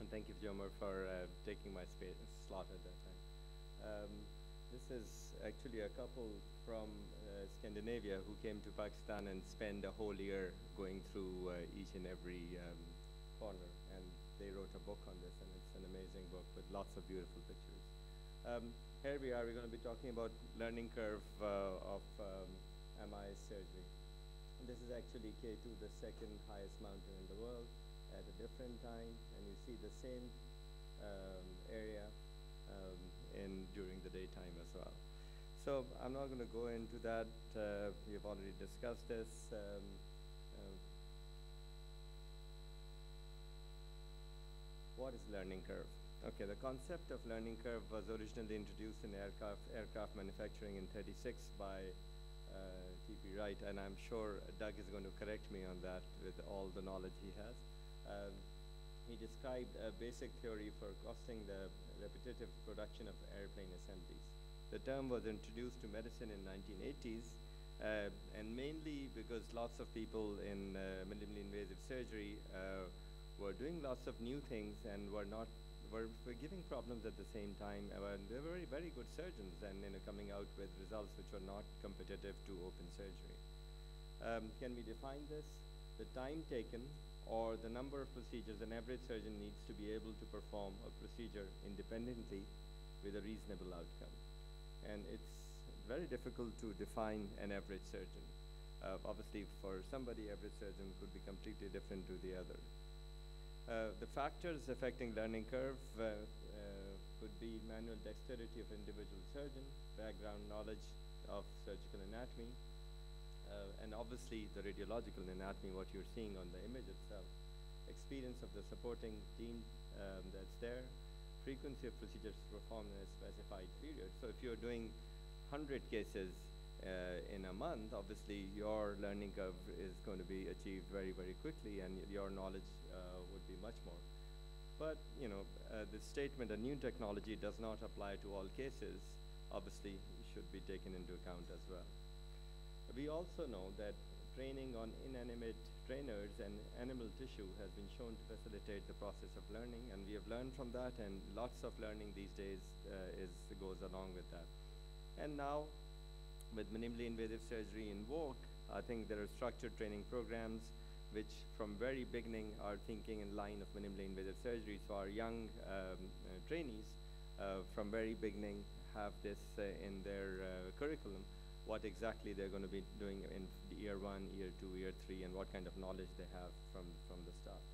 and thank you, Jomer, for taking my slot at that time. This is actually a couple from Scandinavia who came to Pakistan and spent a whole year going through each and every corner, and they wrote a book on this, and it's an amazing book with lots of beautiful pictures. Here we are. We're going to be talking about learning curve of MIS surgery. This is actually K2, the second highest mountain in the world, at a different time, and you see the same area during the daytime as well. So I'm not going to go into that. We've already discussed this. What is learning curve? Okay, the concept of learning curve was originally introduced in aircraft manufacturing in '36 by T.P. Wright, and I'm sure Doug is going to correct me on that with all the knowledge he has. He described a basic theory for costing the repetitive production of airplane assemblies. The term was introduced to medicine in 1980s, and mainly because lots of people in minimally invasive surgery were doing lots of new things and were giving problems at the same time. They were very, very good surgeons and coming out with results which were not competitive to open surgery. Can we define this? The time taken or the number of procedures an average surgeon needs to be able to perform a procedure independently with a reasonable outcome. And it's very difficult to define an average surgeon. Obviously, for somebody, average surgeon could be completely different to the other. The factors affecting learning curve could be manual dexterity of individual surgeon, background knowledge of surgical anatomy, and obviously the radiological anatomy, what you're seeing on the image itself, experience of the supporting team that's there, frequency of procedures performed in a specified period. So if you're doing 100 cases in a month, obviously your learning curve is going to be achieved very, very quickly, and your knowledge would be much more. But the statement, a new technology does not apply to all cases, obviously should be taken into account as well. We also know that training on inanimate trainers and animal tissue has been shown to facilitate the process of learning, and we have learned from that, and lots of learning these days goes along with that. And now, with minimally invasive surgery in vogue, I think there are structured training programs which from very beginning are thinking in line of minimally invasive surgery. So our young trainees from very beginning have this in their curriculum, what exactly they're going to be doing in year 1, year 2, year 3, and what kind of knowledge they have from the start.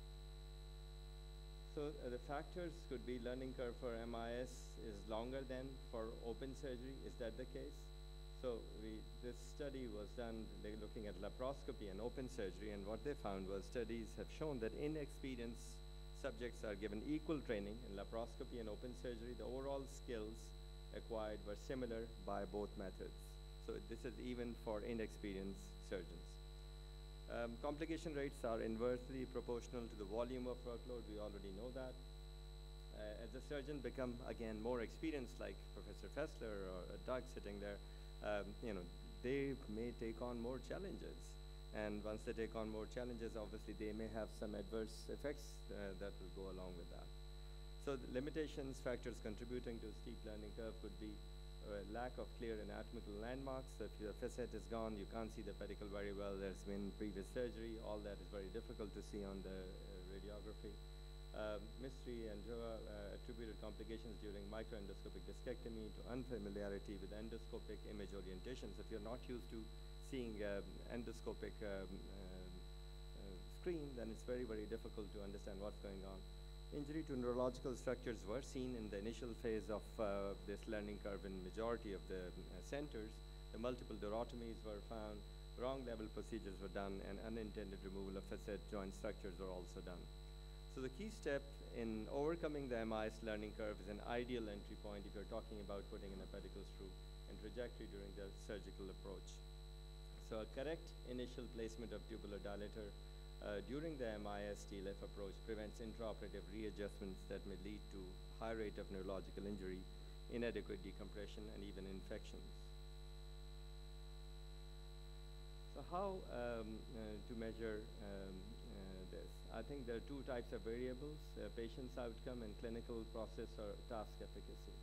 So the factors could be learning curve for MIS is longer than for open surgery. Is that the case? So this study was done looking at laparoscopy and open surgery, and what they found was studies have shown that inexperienced subjects are given equal training in laparoscopy and open surgery. The overall skills acquired were similar by both methods. So this is even for inexperienced surgeons. Complication rates are inversely proportional to the volume of workload. We already know that. As the surgeon become, again, more experienced, like Professor Fessler or Doug sitting there, they may take on more challenges. And once they take on more challenges, obviously they may have some adverse effects that will go along with that. So the limitations, factors contributing to a steep learning curve could be lack of clear anatomical landmarks. So if your facet is gone, you can't see the pedicle very well. There's been previous surgery. All that is very difficult to see on the radiography. Mystery and Joa attributed complications during microendoscopic discectomy to unfamiliarity with endoscopic image orientation. So if you're not used to seeing endoscopic screen, then it's very, very difficult to understand what's going on. Injury to neurological structures were seen in the initial phase of this learning curve in majority of the centers. The multiple durotomies were found, wrong level procedures were done, and unintended removal of facet joint structures were also done. So the key step in overcoming the MIS learning curve is an ideal entry point if you're talking about putting in a pedicle screw and trajectory during the surgical approach. So a correct initial placement of tubular dilator during the MIS TLF approach prevents intraoperative readjustments that may lead to high rate of neurological injury, inadequate decompression, and even infections. So how to measure this? I think there are two types of variables, patient's outcome and clinical process or task efficacy.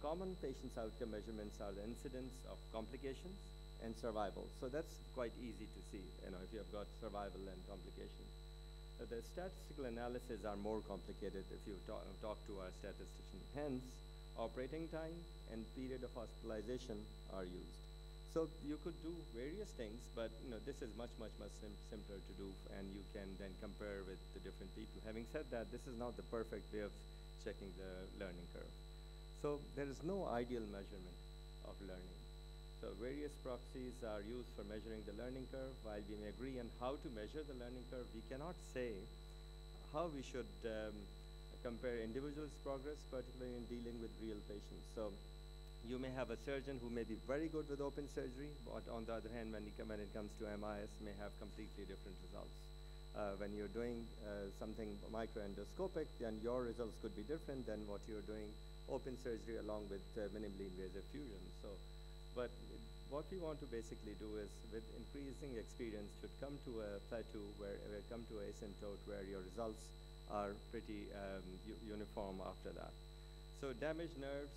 Common patient's outcome measurements are the incidence of complications and survival. So that's quite easy to see, if you have got survival and complications. The statistical analysis are more complicated if you talk to our statistician. Hence, operating time and period of hospitalization are used. So you could do various things, but this is much simpler to do, and you can then compare with the different people. Having said that, this is not the perfect way of checking the learning curve. So there is no ideal measurement of learning. So various proxies are used for measuring the learning curve. While we may agree on how to measure the learning curve, we cannot say how we should compare individuals' progress, particularly in dealing with real patients. So you may have a surgeon who may be very good with open surgery, but on the other hand, when it comes to MIS, may have completely different results. When you're doing something microendoscopic, then your results could be different than what you're doing open surgery along with minimally invasive fusion. But what we want to basically do is, with increasing experience, should come to a plateau where come to asymptote where your results are pretty uniform after that. So damaged nerves,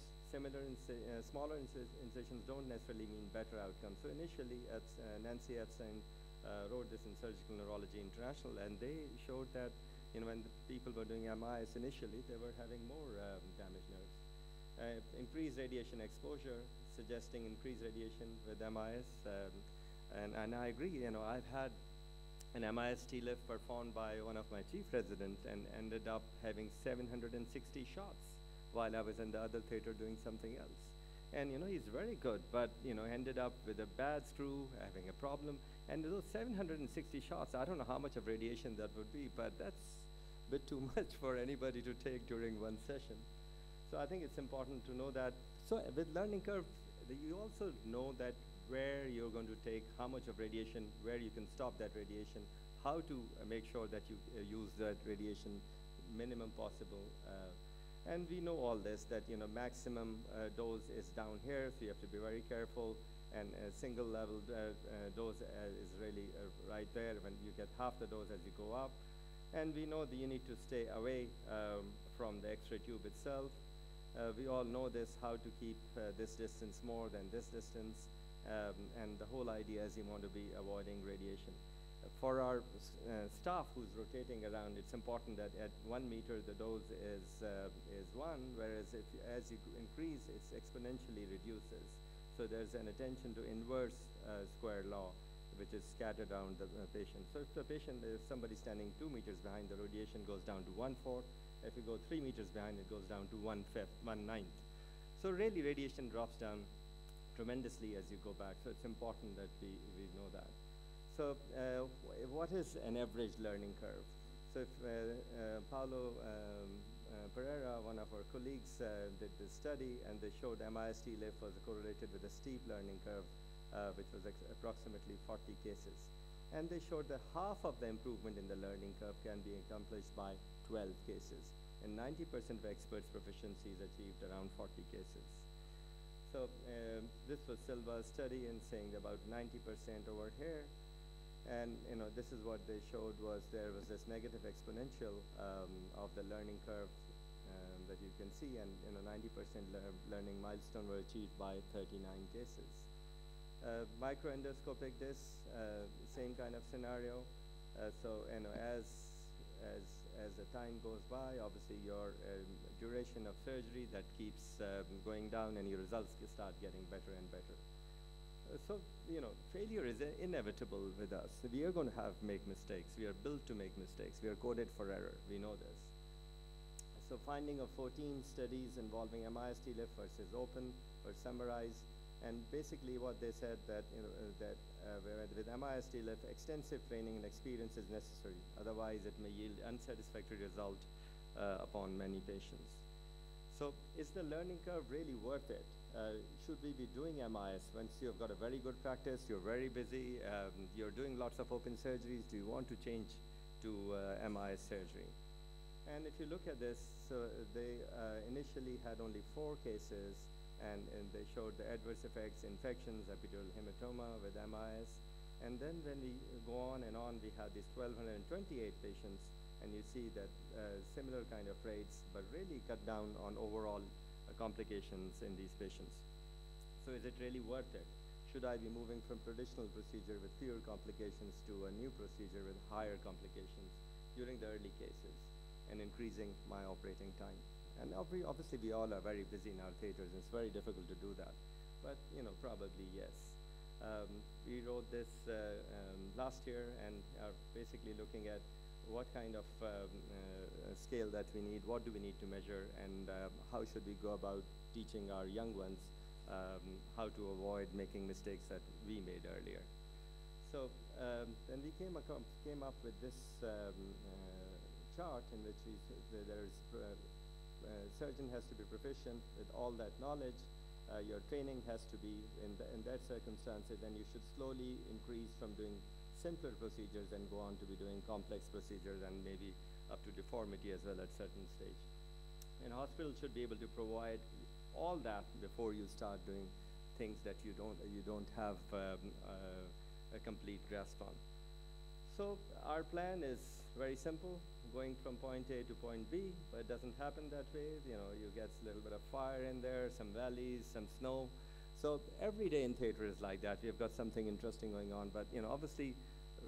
smaller incisions don't necessarily mean better outcomes. So initially, Nancy Epstein wrote this in Surgical Neurology International, and they showed that when the people were doing MIS initially, they were having more damaged nerves. Increased radiation exposure, suggesting increased radiation with MIS, and I agree. I've had an MIS TLIF performed by one of my chief residents and ended up having 760 shots while I was in the other theater doing something else. And he's very good, but ended up with a bad screw, having a problem. And those 760 shots, I don't know how much of radiation that would be, but that's a bit too much for anybody to take during one session. So I think it's important to know that. So with learning curve, you also know that where you're going to take how much of radiation, where you can stop that radiation, how to make sure that you use that radiation minimum possible. And we know all this, that maximum dose is down here, so you have to be very careful. And a single level dose is really right there when you get half the dose as you go up. And we know that you need to stay away from the X-ray tube itself. We all know this, how to keep this distance more than this distance. And the whole idea is you want to be avoiding radiation. For our staff who's rotating around, it's important that at 1 meter the dose is 1, whereas as you increase, it exponentially reduces. So there's an attention to inverse square law, which is scattered around the patient. So if somebody standing 2 meters behind, the radiation goes down to 1/4. If you go 3 meters behind, it goes down to 1/5, 1/9. So really, radiation drops down tremendously as you go back. So it's important that we know that. So what is an average learning curve? So if Paulo Pereira, one of our colleagues, did this study, and they showed MIS TLIF was correlated with a steep learning curve, which was approximately 40 cases. And they showed that half of the improvement in the learning curve can be accomplished by 12 cases. And 90% of experts' proficiency is achieved around 40 cases. So this was Silva's study in saying about 90% over here. And this is what they showed was there was this negative exponential of the learning curve that you can see, and 90% learning milestone were achieved by 39 cases. Microendoscopic disc, same kind of scenario. So as the time goes by, obviously your duration of surgery that keeps going down, and your results start getting better and better. So failure is inevitable with us. We are going to make mistakes. We are built to make mistakes. We are coded for error. We know this. So finding of 14 studies involving MIS TLIF versus open were summarized, and basically what they said that with MIS TLIF, extensive training and experience is necessary. Otherwise, it may yield unsatisfactory result upon many patients. So is the learning curve really worth it? Should we be doing MIS once you've got a very good practice, you're very busy, you're doing lots of open surgeries? Do you want to change to MIS surgery? And if you look at this, so they initially had only 4 cases, and they showed the adverse effects, infections, epidural hematoma with MIS. And then when we go on, we have these 1,228 patients, and you see that similar kind of rates, but really cut down on overall complications in these patients. So is it really worth it? Should I be moving from traditional procedure with fewer complications to a new procedure with higher complications during the early cases and increasing my operating time? And obviously we all are very busy in our theaters, and it's very difficult to do that. But probably yes. We wrote this last year and are basically looking at what kind of scale that we need, what do we need to measure, and how should we go about teaching our young ones how to avoid making mistakes that we made earlier. So then we came up with this chart in which surgeon has to be proficient with all that knowledge. Your training has to be in that circumstances, and you should slowly increase from doing simpler procedures and go on to be doing complex procedures and maybe up to deformity as well at certain stage. And hospitals should be able to provide all that before you start doing things that you don't have a complete grasp on. So our plan is very simple, going from point A to point B, but it doesn't happen that way. You get a little bit of fire in there, some valleys, some snow. So every day in theater is like that. We've got something interesting going on, but obviously,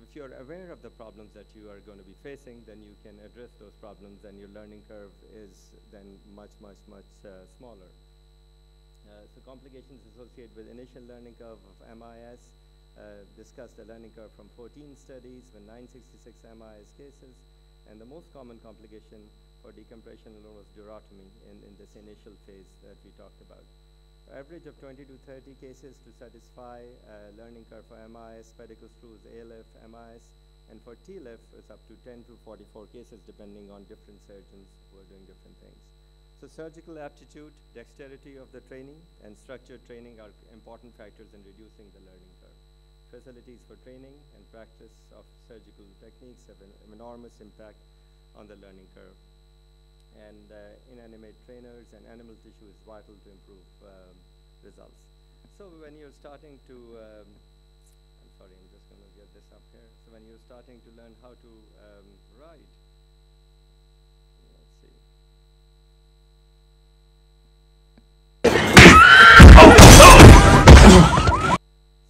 if you're aware of the problems that you are going to be facing, then you can address those problems, and your learning curve is then much smaller. So complications associated with initial learning curve of MIS, discussed the learning curve from 14 studies with 966 MIS cases, and the most common complication for decompression alone was durotomy in this initial phase that we talked about. Average of 20 to 30 cases to satisfy learning curve for MIS, pedicle screws, ALF, MIS, and for TLIF it's up to 10 to 44 cases depending on different surgeons who are doing different things. So surgical aptitude, dexterity of the training, and structured training are important factors in reducing the learning curve. Facilities for training and practice of surgical techniques have an enormous impact on the learning curve. And inanimate trainers and animal tissue is vital to improve results. So when you're starting to, I'm sorry, I'm just going to get this up here. So when you're starting to learn how to ride, let's see.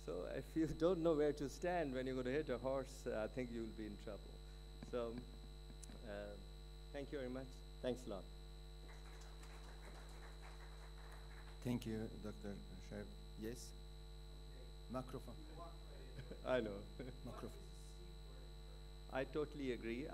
So if you don't know where to stand when you're going to hit a horse, I think you'll be in trouble. So thank you very much. Thanks a lot. Thank you, Dr. Sharif. Yes? Microphone. I know. Microphone. I totally agree.